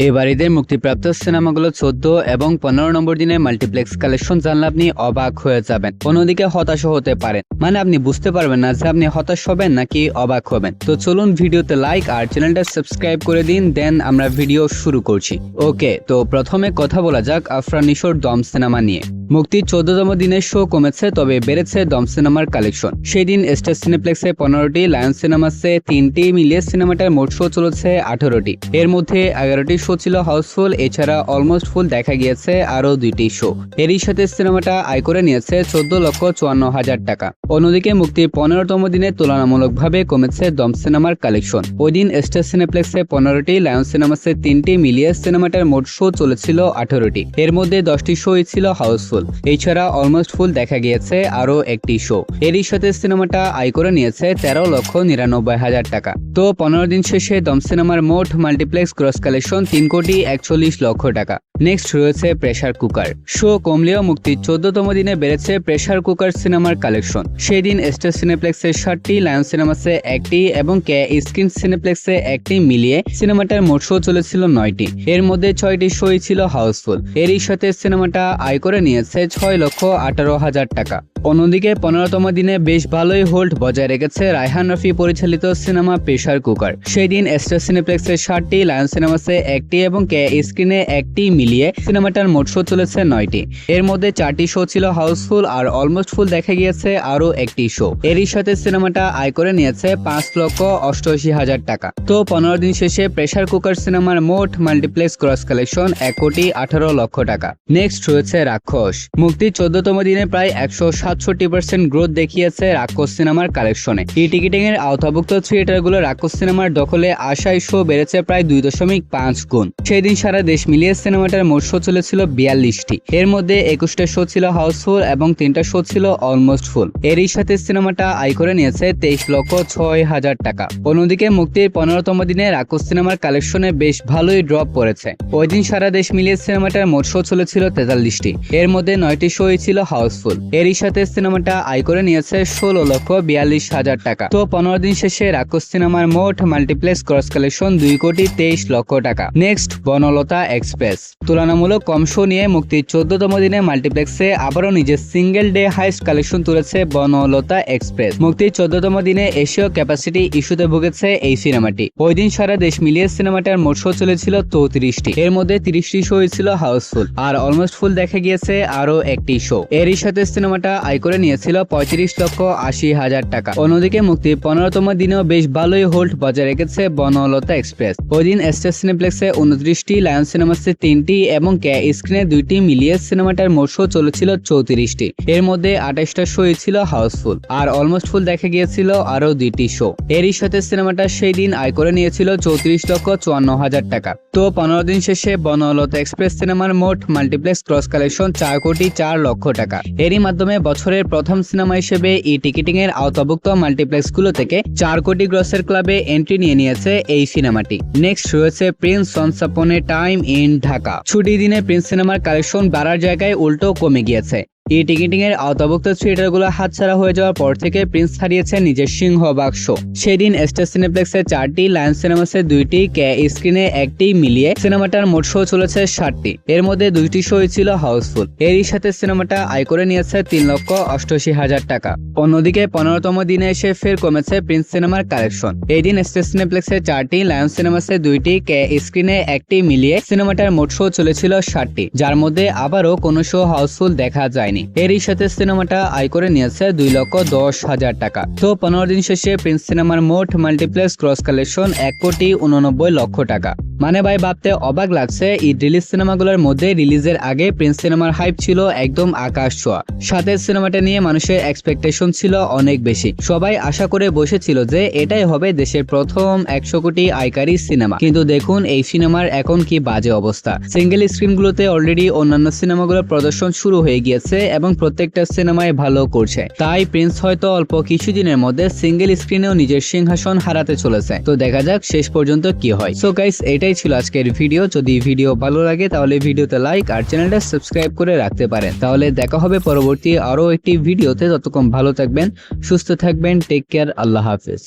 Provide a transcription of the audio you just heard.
এবার ঈদের মুক্তিপ্রাপ্ত সিনেমাগুলো 14 এবং 15 নম্বর দিনে মাল্টিপ্লেক্স কালেকশন জানলে আপনি অবাক হয়ে যাবেন, অন্যদিকে হতাশও হতে পারেন। মানে আপনি বুঝতে পারবেন না যে আপনি হতাশ হবেন নাকি অবাক হবেন। তো চলুন ভিডিওতে লাইক আর চ্যানেলটা সাবস্ক্রাইব করে দিন, দেন আমরা ভিডিও শুরু করছি। ওকে, তো প্রথমে কথা বলা যাক আফরান নিশোর দম সিনেমা নিয়ে। মুক্তির 14তম দিনের শো কমেছে, তবে বেড়েছে দম সিনেমার কালেকশন। সেই দিন স্টার সিনেপ্লেক্সে 15টি, লায়ন সিনেমাসে 3টি মিলিয়ে সিনেমাটার মোট শো চলেছে 18টি। এর মধ্যে 11টি শো ছিল হাউসফুল, এছাড়া অলমোস্ট ফুল দেখা গিয়েছে আরো 2টি শো। এরই সাথে সিনেমাটা আয় করে নিয়েছে 14,54,000 টাকা। অন্যদিকে মুক্তির 15তম দিনে তুলনামূলকভাবে কমেছে দম সিনেমার কালেকশন। ওই দিন স্টার সিনেপ্লেক্সে 15টি, লায়ন সিনেমাসে 3টি মিলিয়ে সিনেমাটার মোট শো চলেছিল 18টি। এর মধ্যে 10টি শোই ছিল হাউসফুল, এছাড়া অলমোস্ট ফুল দেখা গিয়েছে আরো একটি শো। এরই সাথে সিনেমাটা আয় করে নিয়েছে 13,99,000 টাকা। তো 15 দিন শেষে দম সিনেমার মোট মাল্টিপ্লেক্স গ্রস কালেকশন 3,41,00,000 টাকা। নেক্সট রয়েছে প্রেসার কুকার। শো কমলেও মুক্তির 14তম দিনে বেড়েছে প্রেসার কুকার সিনেমার কালেকশন। সেই দিন স্টার সিনেপ্লেক্সে 7টি, লায়ন সিনেমাসে 1টি এবং কে স্ক্রিন সিনেপ্লেক্সে 1টি মিলিয়ে সিনেমাটার মোট শো চলেছিল 9টি। এর মধ্যে 6টি শোই ছিল হাউসফুল। এরই সাথে সিনেমাটা আয় করে নিয়েছে 6,18,000 টাকা। অন্যদিকে 15তম দিনে বেশ ভালোই হোল্ড বজায় রেখেছে রায়হান রাফি পরিচালিত সিনেমা প্রেসার কুকার। সেই দিন স্টার সিনেপ্লেক্সে 7টি, লায়ন সিনেমাসে 1টি এবং কে স্ক্রিনে 1টি মিলিয়ে সিনেমাটার মোট শো চলেছে 9টি। এর মধ্যে 4টি শো ছিল হাউসফুল আর অলমোস্ট ফুল দেখা গিয়েছে আরো একটি শো। এরই সাথে সিনেমাটা আয় করে নিয়েছে 5,88,000 টাকা। তো 15 দিন শেষে প্রেসার কুকার সিনেমার মোট মাল্টিপ্লেক্স গ্রস কালেকশন 1,18,00,000 টাকা। নেক্সট রয়েছে রাক্ষস। মুক্তির 14তম দিনে প্রায় 167% গ্রোথ দেখিয়েছে রাক্ষস সিনেমার কালেকশনে। ই টিকিটিং এর আওতাভুক্ত থিয়েটারগুলো রাক্ষস সিনেমার দখলে আসায় শো বেড়েছে প্রায় 2.5 গুণ। সেই দিন সারা দেশ মিলিয়ে সিনেমাটার মোট শো চলেছিল 42টি। এর মধ্যে 21টা শো ছিল হাউসফুল এবং 3টা শো ছিল অলমোস্ট ফুল। এরই সাথে সিনেমাটা আয় করে নিয়েছে 23,06,000 টাকা। অন্যদিকে মুক্তির 15তম দিনে রাক্ষস সিনেমার কালেকশনে বেশ ভালোই ড্রপ পড়েছে। ওই দিন সারা দেশ মিলিয়ে সিনেমাটার মোট শো চলেছিল 43টি। এর মধ্যে 9টি শোই ছিল হাউসফুল। এরই সাথে সিনেমাটা আয় করে নিয়েছে 16,42,000 টাকা। তো 15 দিন শেষে রাক্ষস সিনেমার মোট মাল্টিপ্লেক্স গ্রস কালেকশন 2,23,00,000 টাকা। Next Banalata express. তুলনামূলক কম শো নিয়ে মুক্তির 14তম দিনে মাল্টিপ্লেক্সে আবারও নিজের সিঙ্গেল ডে হাইস্ট কালেকশন তুলেছে বনলতা এক্সপ্রেস। মুক্তির 14তম দিনে এশীয় ক্যাপাসিটি ইস্যুতে ভুগেছে এই সিনেমাটি। ওই দিন সারা দেশ মিলিয়ে সিনেমাটার মোট শো চলেছিল 34টি। এর মধ্যে 30টি শো ছিল হাউসফুল আর অলমোস্ট ফুল দেখা গিয়েছে আরো একটি শো। এরই সাথে সিনেমাটা আয় করে নিয়েছিল 35,80,000 টাকা। অন্যদিকে মুক্তির 15তম দিনেও বেশ ভালোই হোল্ড বজায় রেখেছে বনলতা এক্সপ্রেস। ওই দিন স্টার সিনেপ্লেক্সে 29টি, লায়ন সিনেমাসে 3টি এবং কে স্ক্রিনে 2টি মিলিয়ে সিনেমাটার মোট শো চলেছিল 34টি। এর মধ্যে 28টা শো ছিল হাউসফুল আর অলমোস্ট ফুল দেখা গিয়েছিল আরো 2টি শো। এরই সাথে সিনেমাটা সেই দিন আয় করে নিয়েছিল 34,54,000 টাকা। তো 15 দিন শেষে বনলতা এক্সপ্রেস সিনেমার মোট মাল্টিপ্লেক্স ক্রস কালেকশন 4,04,00,000 টাকা। এরই মাধ্যমে বছরের প্রথম সিনেমা হিসেবে ই টিকিটিং এর আওতাভুক্ত মাল্টিপ্লেক্স গুলো থেকে 4 কোটি গ্রসের ক্লাবে এন্ট্রি নিয়ে নিয়েছে এই সিনেমাটি। নেক্সট রয়েছে Prince once upon A time in Dhaka. ছুটির দিনে প্রিন্স সিনেমার কালেকশন বাড়ার জায়গায় উল্টো কমে গিয়েছে। ই টিকিটিং এর আওতাভুক্ত থিয়েটারগুলো হাতছাড়া হয়ে যাওয়ার পর থেকে প্রিন্স হারিয়েছে নিজের সিংহ বাক্স। সেদিন স্টার সিনেপ্লেক্সে 4টি, লায়ন সিনেমাসে 2টি, কে স্ক্রিনে 1টি মিলিয়ে সিনেমাটার মোট শো চলেছে 60টি। এর মধ্যে 2টি শো ছিল হাউসফুল। এরই সাথে সিনেমাটা আয় করে নিয়েছে 3,88,000 টাকা। অন্যদিকে 15তম দিনে এসে ফের কমেছে প্রিন্স সিনেমার কালেকশন। এই দিন স্টার সিনেপ্লেক্সে 4টি, লায়ন সিনেমাসে 2টি, কে স্ক্রিনে 1টি মিলিয়ে সিনেমাটার মোট শো চলেছিল 60টি, যার মধ্যে আবারও কোনো শো হাউসফুল দেখা যায়। এরই সাথে সিনেমাটা আয় করে নিয়েছে 2,10,000 টাকা। তো 15 দিন শেষে প্রিন্স সিনেমার মোট মাল্টিপ্লেক্স ক্রস কালেকশন 1,89,00,000 টাকা। মানে ভাই ভাবতে অবাক লাগছে, ঈদ রিলিজ সিনেমাগুলোর মধ্যে রিলিজের আগে প্রিন্স সিনেমার হাইপ ছিল একদম আকাশ ছোঁয়া। সাথে সিনেমাটা নিয়ে মানুষের এক্সপেকটেশন ছিল অনেক বেশি। সবাই আশা করে বসেছিল যে এটাই হবে দেশের প্রথম 100 কোটি আয়কারী সিনেমা। কিন্তু দেখুন এই সিনেমার এখন কি বাজে অবস্থা। সিঙ্গেল স্ক্রিনগুলোতে অলরেডি অন্যান্য সিনেমাগুলোর প্রদর্শন শুরু হয়ে গিয়েছে এবং প্রত্যেকটা সিনেমায় ভালো করছে। তাই প্রিন্স হয়তো অল্প কিছুদিনের মধ্যে সিঙ্গেল স্ক্রিনেও নিজের সিংহাসন হারাতে চলেছে। তো দেখা যাক শেষ পর্যন্ত কি হয়। সো গাইস, এটাই ছিল আজকের ভিডিও। যদি ভিডিও ভালো লাগে তাহলে ভিডিওতে লাইক আর চ্যানেলটা সাবস্ক্রাইব করে রাখতে পারেন। তাহলে দেখা হবে পরবর্তী আরো একটি ভিডিওতে। ততক্ষণ ভালো থাকবেন, সুস্থ থাকবেন, টেক কেয়ার, আল্লাহ হাফেজ।